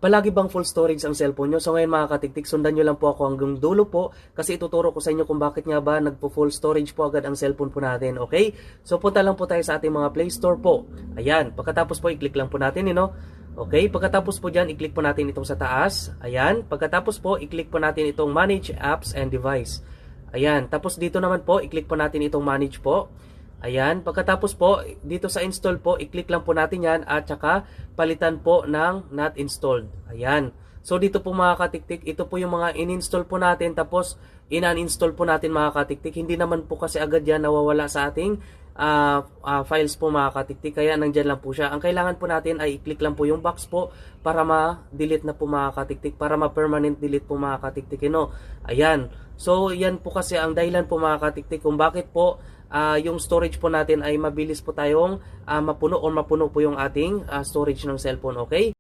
palagi bang full storage ang cellphone nyo? So ngayon mga katiktik, sundan nyo lang po ako hanggang dulo po kasi ituturo ko sa inyo kung bakit nga ba nagpo-full storage po agad ang cellphone po natin, okay? So punta lang po tayo sa ating mga Play Store po. Ayan, pagkatapos po i-click lang po natin, Okay, pagkatapos po dyan, i-click po natin itong sa taas. Ayan, pagkatapos po, i-click po natin itong Manage Apps and Device. Ayan, tapos dito naman po, i-click po natin itong Manage po. Ayan, pagkatapos po, dito sa Install po, i-click lang po natin yan at saka palitan po ng Not Installed. Ayan. So dito po mga katiktik, ito po yung mga in-install po natin tapos in-uninstall po natin mga katiktik. Hindi naman po kasi agad yan nawawala sa ating files po mga katiktik, kaya nandyan lang po siya. Ang kailangan po natin ay i-click lang po yung box po para ma-delete na po mga katiktik, para ma-permanent delete po mga katiktik. Ayan, so yan po kasi ang dahilan po mga katiktik kung bakit po yung storage po natin ay mabilis po tayong mapuno o mapuno po yung ating storage ng cellphone, okay?